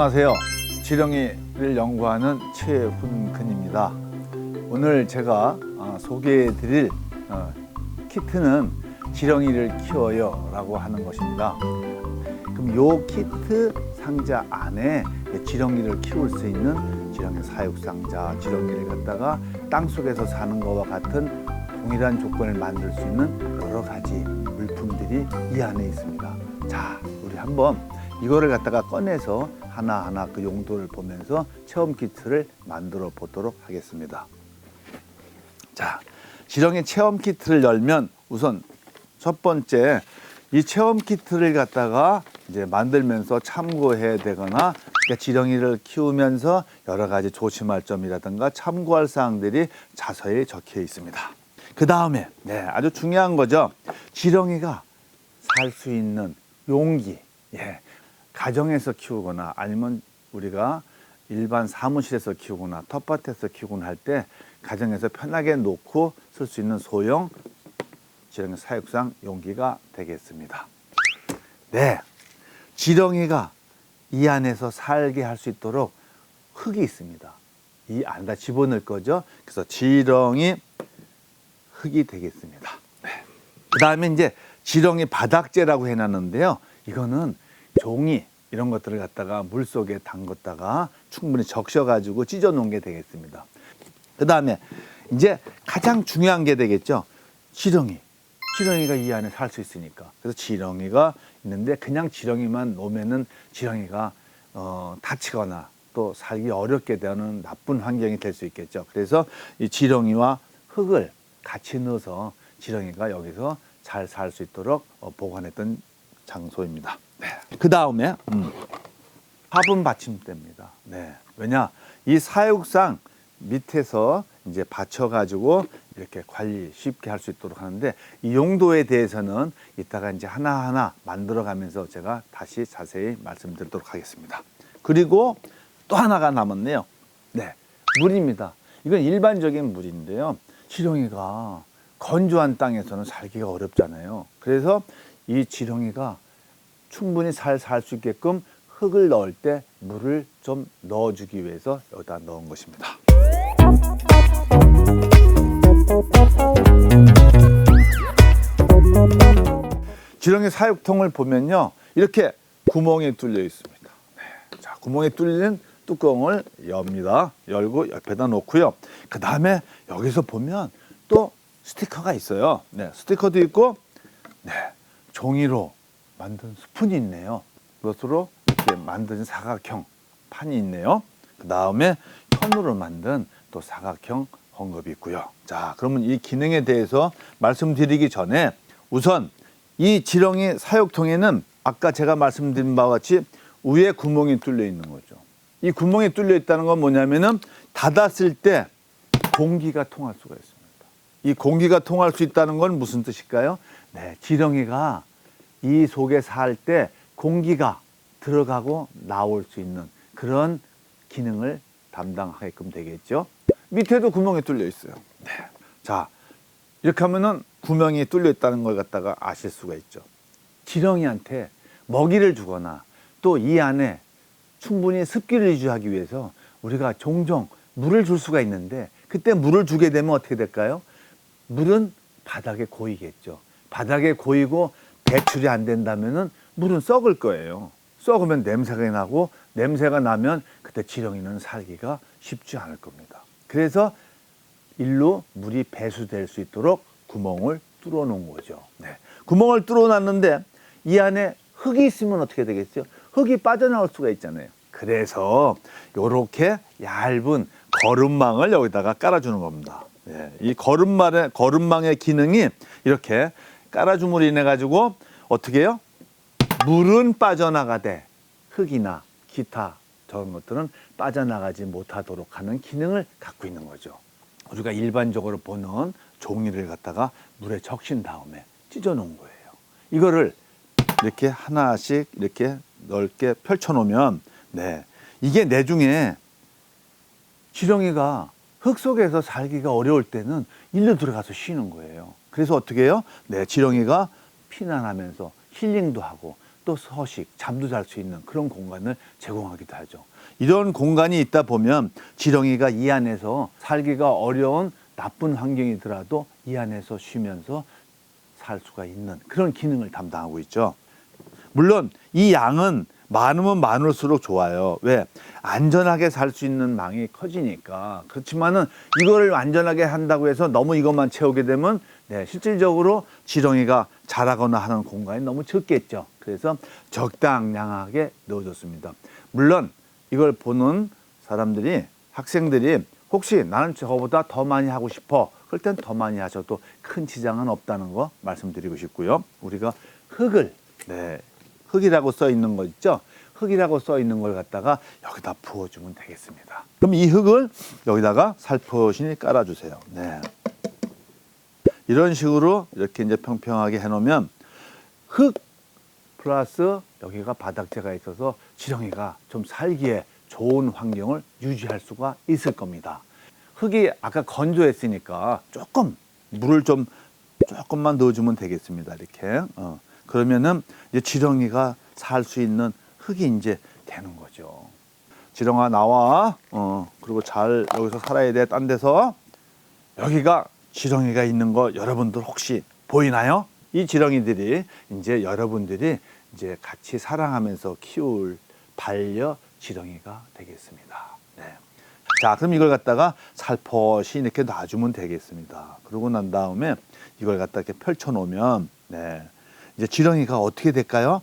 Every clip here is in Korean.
안녕하세요. 지렁이를 연구하는 최훈근입니다. 오늘 제가 소개해 드릴 키트는 지렁이를 키워요 라고 하는 것입니다. 그럼 요 키트 상자 안에 지렁이를 키울 수 있는 지렁이 사육상자, 지렁이를 갖다가 땅속에서 사는 것과 같은 동일한 조건을 만들 수 있는 여러 가지 물품들이 이 안에 있습니다. 자, 우리 한번 이거를 갖다가 꺼내서 하나하나 그 용도를 보면서 체험 키트를 만들어 보도록 하겠습니다. 자, 지렁이 체험 키트를 열면 우선 첫 번째 이 체험 키트를 갖다가 이제 만들면서 참고해야 되거나 그러니까 지렁이를 키우면서 여러 가지 조심할 점이라든가 참고할 사항들이 자세히 적혀 있습니다. 그 다음에 아주 중요한 거죠. 지렁이가 살 수 있는 용기. 가정에서 키우거나 아니면 우리가 일반 사무실에서 키우거나 텃밭에서 키우거나 할 때 가정에서 편하게 놓고 쓸 수 있는 소형 지렁이 사육상 용기가 되겠습니다. 지렁이가 이 안에서 살게 할 수 있도록 흙이 있습니다. 이 안에다 집어넣을 거죠. 그래서 지렁이 흙이 되겠습니다. 그 다음에 이제 지렁이 바닥재라고 해놨는데요. 이거는 종이 이런 것들을 갖다가 물 속에 담갔다가 충분히 적셔가지고 찢어 놓은 게 되겠습니다. 그 다음에 이제 가장 중요한 게 되겠죠. 지렁이가 이 안에 살 수 있으니까. 그래서 지렁이가 있는데 그냥 지렁이만 놓으면은 지렁이가 다치거나 또 살기 어렵게 되는 나쁜 환경이 될 수 있겠죠. 그래서 이 지렁이와 흙을 같이 넣어서 지렁이가 여기서 잘 살 수 있도록 보관했던 장소입니다. 그 다음에 화분 받침대입니다. 왜냐 이 사육상 밑에서 이제 받쳐가지고 이렇게 관리 쉽게 할 수 있도록 하는데 이 용도에 대해서는 이따가 이제 하나하나 만들어가면서 제가 다시 자세히 말씀드리도록 하겠습니다. 그리고 또 하나가 남았네요. 물입니다. 이건 일반적인 물인데요. 지렁이가 건조한 땅에서는 살기가 어렵잖아요. 그래서 이 지렁이가 충분히 살 수 있게끔 흙을 넣을 때 물을 좀 넣어주기 위해서 여기다 넣은 것입니다. 지렁이 사육통을 보면요. 이렇게 구멍이 뚫려 있습니다. 자, 구멍이 뚫린 뚜껑을 엽니다. 열고 옆에다 놓고요. 그 다음에 여기서 보면 또 스티커가 있어요. 스티커도 있고 종이로 만든 스푼이 있네요. 그것으로 이렇게 만든 사각형 판이 있네요. 그 다음에 현으로 만든 또 사각형 헝겊이 있고요. 자, 그러면 이 기능에 대해서 말씀드리기 전에 우선 이 지렁이 사육통에는 아까 제가 말씀드린 바와 같이 위에 구멍이 뚫려 있는 거죠. 이 구멍이 뚫려 있다는 건 뭐냐면은 닫았을 때 공기가 통할 수가 있습니다. 이 공기가 통할 수 있다는 건 무슨 뜻일까요? 지렁이가 이 속에 살 때 공기가 들어가고 나올 수 있는 그런 기능을 담당하게끔 되겠죠. 밑에도 구멍이 뚫려 있어요. 자, 이렇게 하면은 구멍이 뚫려 있다는 걸 갖다가 아실 수가 있죠. 지렁이한테 먹이를 주거나 또 이 안에 충분히 습기를 유지하기 위해서 우리가 종종 물을 줄 수가 있는데 그때 물을 주게 되면 어떻게 될까요? 물은 바닥에 고이겠죠. 바닥에 고이고 배출이 안 된다면은 물은 썩을 거예요. 썩으면 냄새가 나고 냄새가 나면 그때 지렁이는 살기가 쉽지 않을 겁니다. 그래서 일로 물이 배수될 수 있도록 구멍을 뚫어 놓은 거죠. 구멍을 뚫어 놨는데 이 안에 흙이 있으면 어떻게 되겠어요? 흙이 빠져나올 수가 있잖아요. 그래서 이렇게 얇은 거름망을 여기다가 깔아주는 겁니다. 이 거름망의 기능이 이렇게 깔아줌으로 인해 가지고 어떻게 해요? 물은 빠져나가되 흙이나 기타 저런 것들은 빠져나가지 못하도록 하는 기능을 갖고 있는 거죠. 우리가 일반적으로 보는 종이를 갖다가 물에 적신 다음에 찢어 놓은 거예요. 이거를 이렇게 하나씩 이렇게 넓게 펼쳐 놓으면 이게 내중에 지렁이가 흙 속에서 살기가 어려울 때는 일로 들어가서 쉬는 거예요. 그래서 어떻게 해요? 지렁이가 피난하면서 힐링도 하고 또 서식, 잠도 잘 수 있는 그런 공간을 제공하기도 하죠. 이런 공간이 있다 보면 지렁이가 이 안에서 살기가 어려운 나쁜 환경이더라도 이 안에서 쉬면서 살 수가 있는 그런 기능을 담당하고 있죠. 물론 이 양은 많으면 많을수록 좋아요. 왜? 안전하게 살 수 있는 망이 커지니까. 그렇지만은 이거를 안전하게 한다고 해서 너무 이것만 채우게 되면 실질적으로 지렁이가 자라거나 하는 공간이 너무 적겠죠. 그래서 적당량하게 넣어줬습니다. 물론 이걸 보는 사람들이, 학생들이 혹시 나는 저거보다 더 많이 하고 싶어, 그럴 땐 더 많이 하셔도 큰 지장은 없다는 거 말씀드리고 싶고요. 우리가 흙을, 흙이라고 써 있는 거 있죠? 흙이라고 써 있는 걸 갖다가 여기다 부어주면 되겠습니다. 그럼 이 흙을 여기다가 살포시 깔아주세요. 이런 식으로 이렇게 이제 평평하게 해놓으면 흙 플러스 여기가 바닥재가 있어서 지렁이가 좀 살기에 좋은 환경을 유지할 수가 있을 겁니다. 흙이 아까 건조했으니까 조금 물을 조금만 넣어주면 되겠습니다. 이렇게. 그러면은 이제 지렁이가 살 수 있는 흙이 이제 되는 거죠. 지렁아 나와. 그리고 잘 여기서 살아야 돼. 딴 데서. 여기가 지렁이가 있는 거 여러분들 혹시 보이나요? 이 지렁이들이 이제 여러분들이 이제 같이 사랑하면서 키울 반려 지렁이가 되겠습니다. 자, 그럼 이걸 갖다가 살포시 이렇게 놔주면 되겠습니다. 그러고 난 다음에 이걸 갖다 이렇게 펼쳐 놓으면, 이제 지렁이가 어떻게 될까요?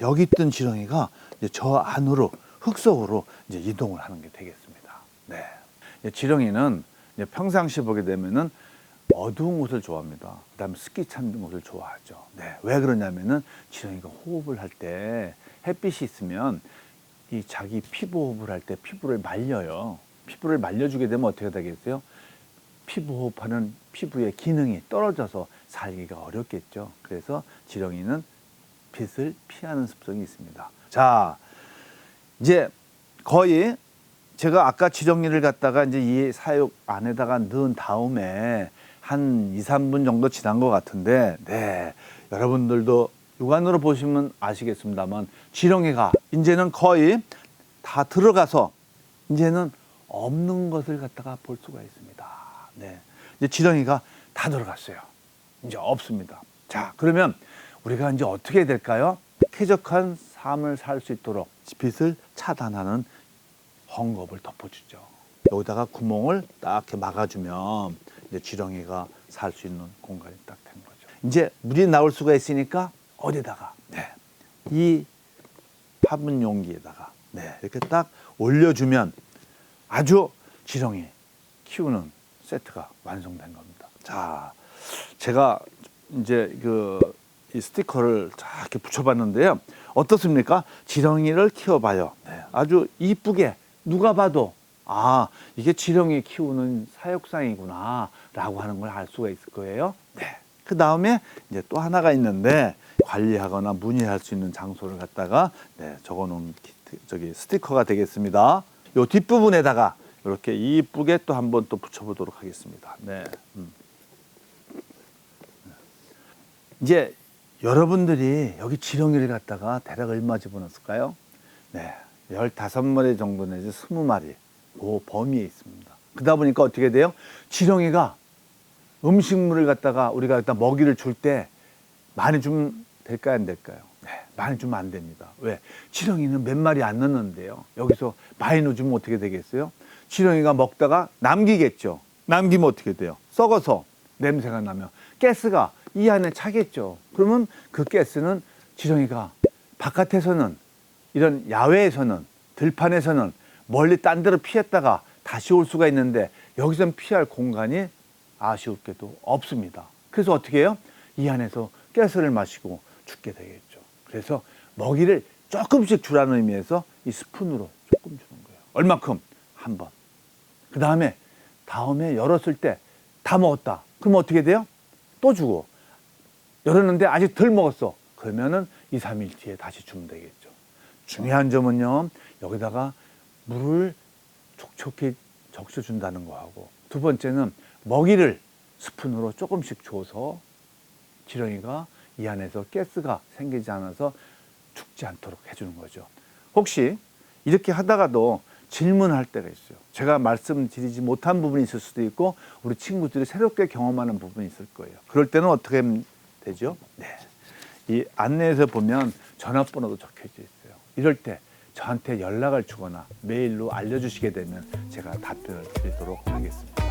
여기 있던 지렁이가 이제 저 안으로, 흙 속으로 이제 이동을 하는 게 되겠습니다. 지렁이는 이제 평상시 보게 되면은 어두운 곳을 좋아합니다. 그다음에 습기 찬 곳을 좋아하죠. 왜 그러냐면은 지렁이가 호흡을 할 때 햇빛이 있으면 이 자기 피부 호흡을 할 때 피부를 말려요. 피부를 말려주게 되면 어떻게 되겠어요? 피부 호흡하는 피부의 기능이 떨어져서 살기가 어렵겠죠. 그래서 지렁이는 빛을 피하는 습성이 있습니다. 자, 이제 거의 제가 아까 지렁이를 갖다가 이제 이 사육 안에다가 넣은 다음에 한 2, 3분 정도 지난 것 같은데, 여러분들도 육안으로 보시면 아시겠습니다만 지렁이가 이제는 거의 다 들어가서 이제는 없는 것을 갖다가 볼 수가 있습니다. 이제 지렁이가 다 들어갔어요. 이제 없습니다. 자, 그러면 우리가 이제 어떻게 해야 될까요? 쾌적한 삶을 살 수 있도록 빛을 차단하는 헝겊을 덮어주죠. 여기다가 구멍을 딱 이렇게 막아주면 이제 지렁이가 살 수 있는 공간이 딱 된 거죠. 이제 물이 나올 수가 있으니까 어디다가 이 화분 용기에다가 이렇게 딱 올려주면 아주 지렁이 키우는 세트가 완성된 겁니다. 자, 제가 이제 이 스티커를 쫙 이렇게 붙여봤는데요. 어떻습니까? 지렁이를 키워봐요. 아주 이쁘게 누가 봐도 이게 지렁이 키우는 사육상이구나 라고 하는 걸 알 수가 있을 거예요. 그 다음에 이제 또 하나가 있는데 관리하거나 문의할 수 있는 장소를 갖다가 적어놓은 스티커가 되겠습니다. 요 뒷부분에다가 이렇게 이쁘게 또 한번 또 붙여보도록 하겠습니다. 이제 여러분들이 여기 지렁이를 갖다가 대략 얼마 집어넣었을까요? 15마리 정도 내지 20마리 그 범위에 있습니다. 그러다 보니까 어떻게 돼요? 지렁이가 음식물을 갖다가 우리가 일단 먹이를 줄 때 많이 주면 될까요, 안 될까요? 많이 주면 안 됩니다. 왜? 지렁이는 몇 마리 안 넣는데요. 여기서 많이 넣어주면 어떻게 되겠어요? 지렁이가 먹다가 남기겠죠. 남기면 어떻게 돼요? 썩어서 냄새가 나면 가스가 이 안에 차겠죠. 그러면 그 가스는 지렁이가 바깥에서는 이런 야외에서는 들판에서는 멀리 딴 데로 피했다가 다시 올 수가 있는데 여기서는 피할 공간이 아쉬울게도 없습니다. 그래서 어떻게 해요? 이 안에서 가스를 마시고 죽게 되겠죠. 그래서 먹이를 조금씩 주라는 의미에서 이 스푼으로 조금 주는 거예요. 얼마큼? 한 번. 그 다음에 열었을 때 다 먹었다. 그럼 어떻게 돼요? 또 주고. 열었는데 아직 덜 먹었어. 그러면은 2, 3일 뒤에 다시 주면 되겠죠. 중요한 점은요, 여기다가 물을 촉촉히 적셔준다는 거하고, 두 번째는 먹이를 스푼으로 조금씩 줘서 지렁이가 이 안에서 가스가 생기지 않아서 죽지 않도록 해주는 거죠. 혹시 이렇게 하다가도 질문할 때가 있어요. 제가 말씀드리지 못한 부분이 있을 수도 있고 우리 친구들이 새롭게 경험하는 부분이 있을 거예요. 그럴 때는 어떻게 하면 되죠? 네. 이 안내에서 보면 전화번호도 적혀져 있어요. 이럴 때 저한테 연락을 주거나 메일로 알려주시게 되면 제가 답변을 드리도록 하겠습니다.